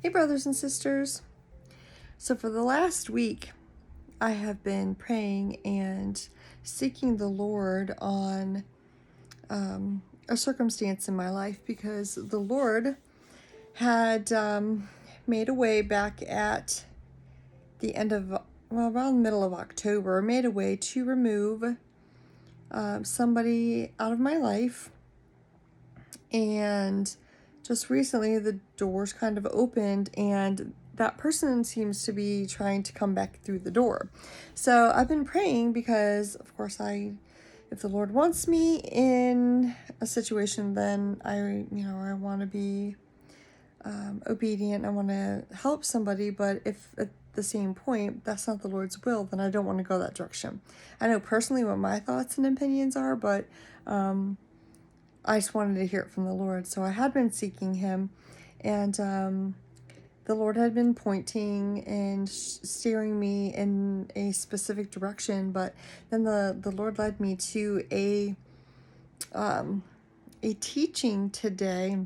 Hey, brothers and sisters. So, for the last week, I have been praying and seeking the Lord on a circumstance in my life because the Lord had made a way back at the end of, around the middle of October, made a way to remove somebody out of my life. And just recently, the doors kind of opened, and that person seems to be trying to come back through the door. So I've been praying because, of course, if the Lord wants me in a situation, then I want to be obedient. I want to help somebody, but if at the same point that's not the Lord's will, then I don't want to go that direction. I know personally what my thoughts and opinions are, but I just wanted to hear it from the Lord. So I had been seeking Him, and the Lord had been pointing and steering me in a specific direction. But then the Lord led me to a teaching today,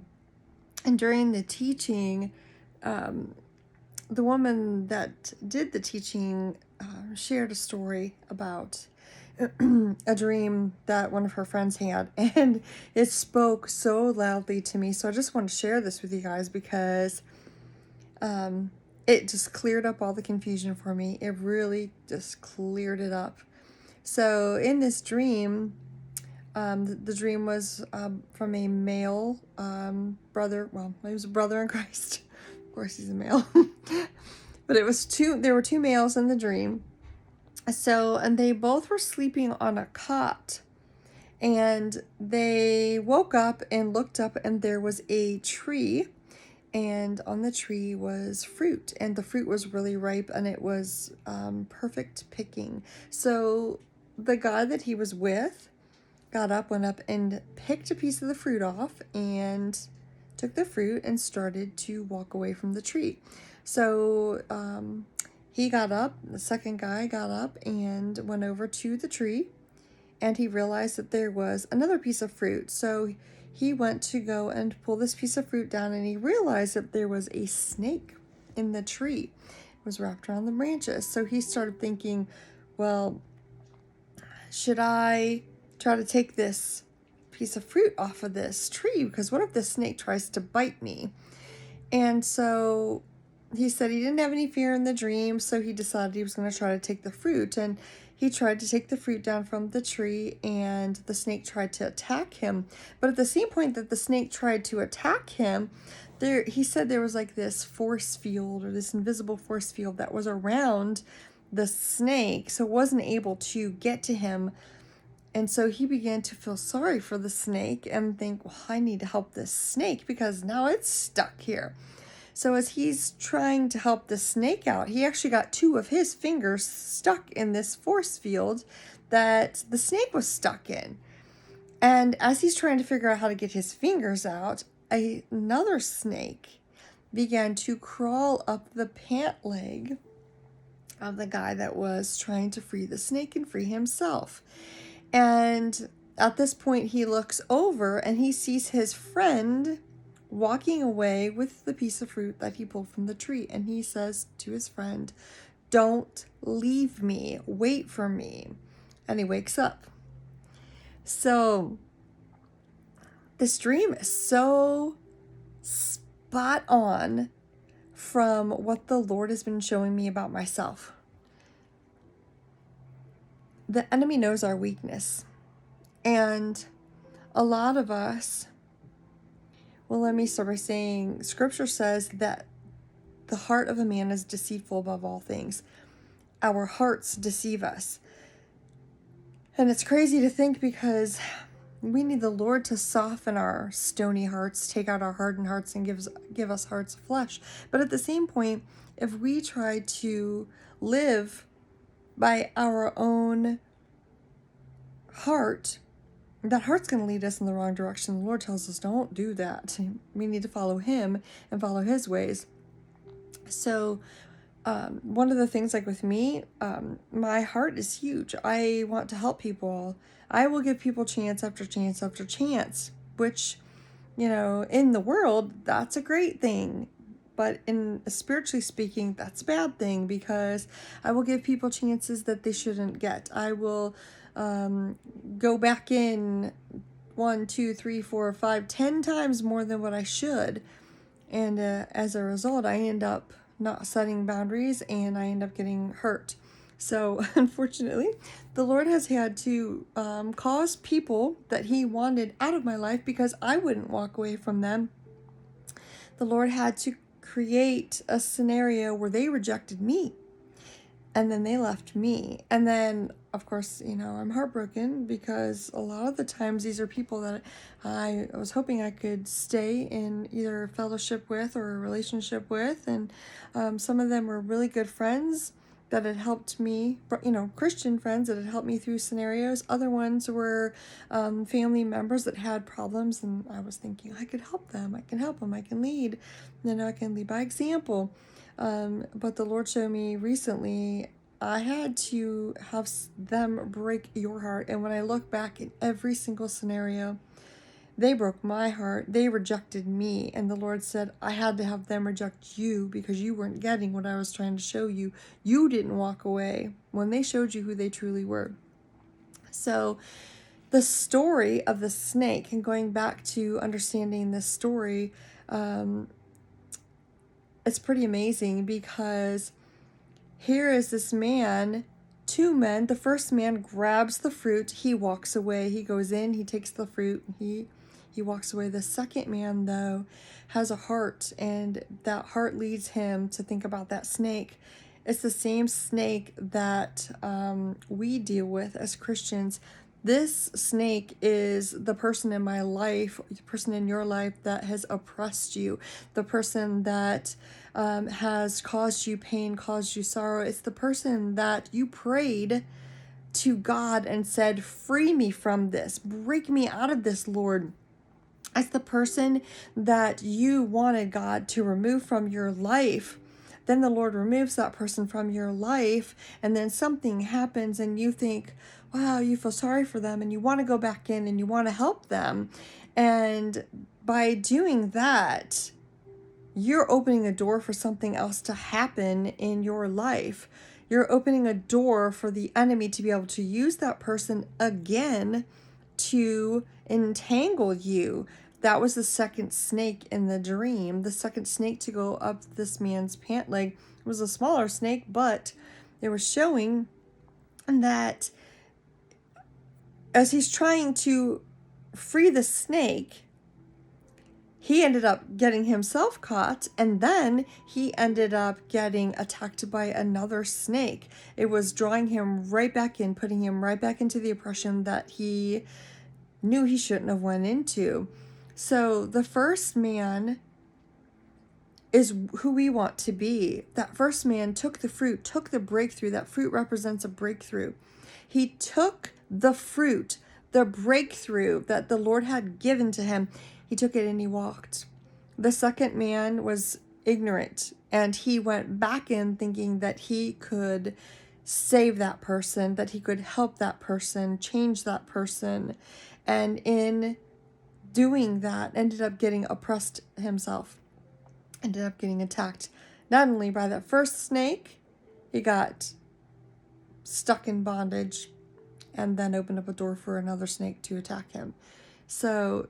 and during the teaching, the woman that did the teaching shared a story about a dream that one of her friends had, and it spoke so loudly to me. So I just want to share this with you guys because it just cleared up all the confusion for me. It really just cleared it up. So in this dream, the dream was from a male brother. Well, he was a brother in Christ. Of course, he's a male. But there were two males in the dream. So, and they both were sleeping on a cot, and they woke up and looked up, and there was a tree, and on the tree was fruit, and the fruit was really ripe, and it was perfect picking. So the guy that he was with got up, went up, and picked a piece of the fruit off, and took the fruit and started to walk away from the tree. So he got up, the second guy got up and went over to the tree, and he realized that there was another piece of fruit. So he went to go and pull this piece of fruit down, and he realized that there was a snake in the tree. It was wrapped around the branches. So he started thinking, well, should I try to take this piece of fruit off of this tree? Because what if the snake tries to bite me? And so he said he didn't have any fear in the dream, so he decided he was going to try to take the fruit. And he tried to take the fruit down from the tree, and the snake tried to attack him. But at the same point that the snake tried to attack him, he said there was like this force field, or this invisible force field that was around the snake, so it wasn't able to get to him. And so he began to feel sorry for the snake and think, well, I need to help this snake because now it's stuck here. So as he's trying to help the snake out, he actually got two of his fingers stuck in this force field that the snake was stuck in. And as he's trying to figure out how to get his fingers out, another snake began to crawl up the pant leg of the guy that was trying to free the snake and free himself. And at this point, he looks over and he sees his friend walking away with the piece of fruit that he pulled from the tree. And he says to his friend, "Don't leave me, wait for me." And he wakes up. So this dream is so spot on from what the Lord has been showing me about myself. The enemy knows our weakness. And a lot of us, well, let me start by saying, Scripture says that the heart of a man is deceitful above all things. Our hearts deceive us. And it's crazy to think because we need the Lord to soften our stony hearts, take out our hardened hearts, and give us hearts of flesh. But at the same point, if we try to live by our own heart, that heart's going to lead us in the wrong direction. The Lord tells us don't do that. We need to follow Him and follow His ways. So one of the things, like with me, my heart is huge. I want to help people. I will give people chance after chance after chance, which, in the world, that's a great thing. But in spiritually speaking, that's a bad thing, because I will give people chances that they shouldn't get. I will go back in 1, 2, 3, 4, 5, 10 times more than what I should. And as a result, I end up not setting boundaries, and I end up getting hurt. So unfortunately, the Lord has had to cause people that he wanted out of my life because I wouldn't walk away from them. The Lord had to create a scenario where they rejected me, and then they left me. And then, of course, I'm heartbroken, because a lot of the times these are people that I was hoping I could stay in either fellowship with or a relationship with. And some of them were really good friends that had helped me, Christian friends that had helped me through scenarios. Other ones were family members that had problems, and I was thinking, I could help them, I can help them, I can lead, I can lead by example. But the Lord showed me recently, I had to have them break your heart. And when I look back in every single scenario, they broke my heart. They rejected me. And the Lord said, I had to have them reject you because you weren't getting what I was trying to show you. You didn't walk away when they showed you who they truly were. So the story of the snake, and going back to understanding this story, it's pretty amazing, because here is this man, two men. The first man grabs the fruit. He walks away. He goes in. He takes the fruit. He walks away. The second man, though, has a heart, and that heart leads him to think about that snake. It's the same snake that we deal with as Christians. This snake is the person in my life, the person in your life that has oppressed you, the person that has caused you pain, caused you sorrow. It's the person that you prayed to God and said, free me from this, break me out of this, Lord. It's the person that you wanted God to remove from your life. Then the Lord removes that person from your life, and then something happens, and you think, wow, you feel sorry for them, and you want to go back in and you want to help them. And by doing that, you're opening a door for something else to happen in your life. You're opening a door for the enemy to be able to use that person again to entangle you. That was the second snake in the dream. The second snake to go up this man's pant leg. It was a smaller snake, but it was showing that as he's trying to free the snake, he ended up getting himself caught, and then he ended up getting attacked by another snake. It was drawing him right back in, putting him right back into the oppression that he knew he shouldn't have went into. So the first man is who we want to be. That first man took the fruit, took the breakthrough. That fruit represents a breakthrough. He took the fruit, the breakthrough that the Lord had given to him. He took it and he walked. The second man was ignorant, and he went back in thinking that he could save that person, that he could help that person, change that person. And in doing that, ended up getting oppressed himself, ended up getting attacked. Not only by that first snake, he got stuck in bondage, and then opened up a door for another snake to attack him. So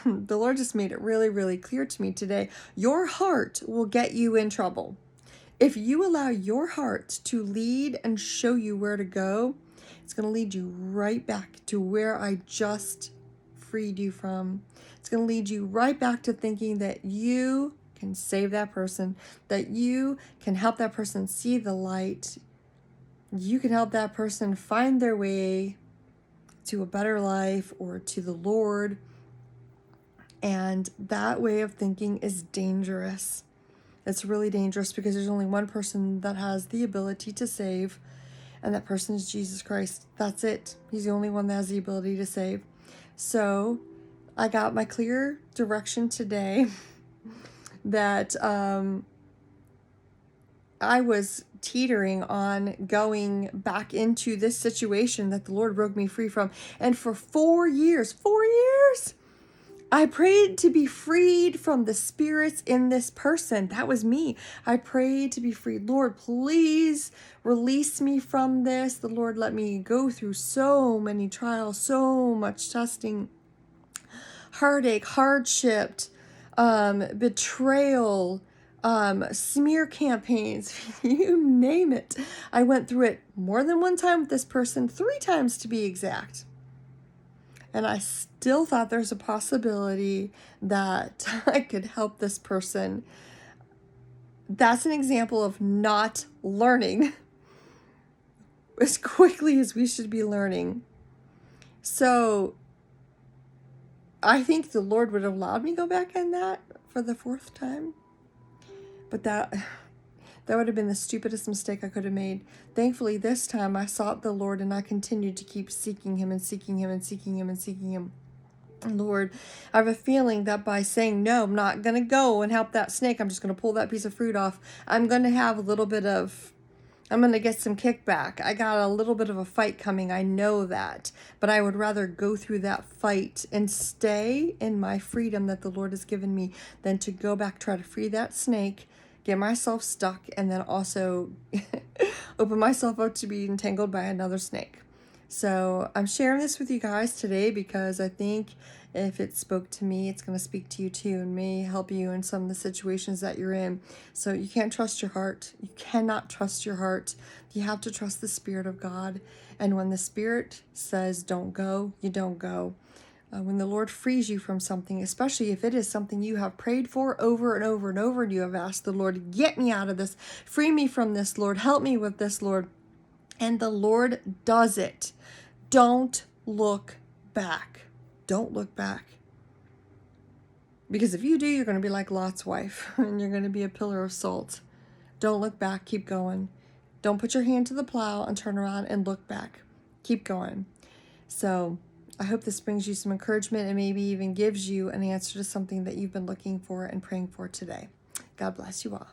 the Lord just made it really, really clear to me today. Your heart will get you in trouble. If you allow your heart to lead and show you where to go, it's going to lead you right back to where I just freed you from. It's going to lead you right back to thinking that you can save that person, that you can help that person see the light. You can help that person find their way to a better life or to the Lord. And that way of thinking is dangerous. It's really dangerous, because there's only one person that has the ability to save, and that person is Jesus Christ. That's it. He's the only one that has the ability to save. So I got my clear direction today that I was teetering on going back into this situation that the Lord broke me free from. And for 4 years, I prayed to be freed from the spirits in this person. That was me. I prayed to be freed. Lord, please release me from this. The Lord let me go through so many trials, so much testing, heartache, hardship, betrayal, smear campaigns, you name it. I went through it more than one time with this person, 3 times to be exact. And I still thought there's a possibility that I could help this person. That's an example of not learning as quickly as we should be learning. So I think the Lord would have allowed me to go back in that for the 4th time. But that would have been the stupidest mistake I could have made. Thankfully, this time I sought the Lord and I continued to keep seeking him and seeking him and seeking him and seeking him. Lord, I have a feeling that by saying, no, I'm not going to go and help that snake, I'm just going to pull that piece of fruit off, I'm going to have a little bit of, I'm going to get some kickback. I got a little bit of a fight coming. I know that. But I would rather go through that fight and stay in my freedom that the Lord has given me than to go back, try to free that snake, get myself stuck, and then also open myself up to be entangled by another snake. So I'm sharing this with you guys today because I think if it spoke to me, it's going to speak to you too and may help you in some of the situations that you're in. So you can't trust your heart. You cannot trust your heart. You have to trust the Spirit of God. And when the Spirit says don't go, you don't go. When the Lord frees you from something, especially if it is something you have prayed for over and over and over, and you have asked the Lord, get me out of this, free me from this, Lord, help me with this, Lord. And the Lord does it. Don't look back. Don't look back. Because if you do, you're going to be like Lot's wife, and you're going to be a pillar of salt. Don't look back. Keep going. Don't put your hand to the plow and turn around and look back. Keep going. So I hope this brings you some encouragement and maybe even gives you an answer to something that you've been looking for and praying for today. God bless you all.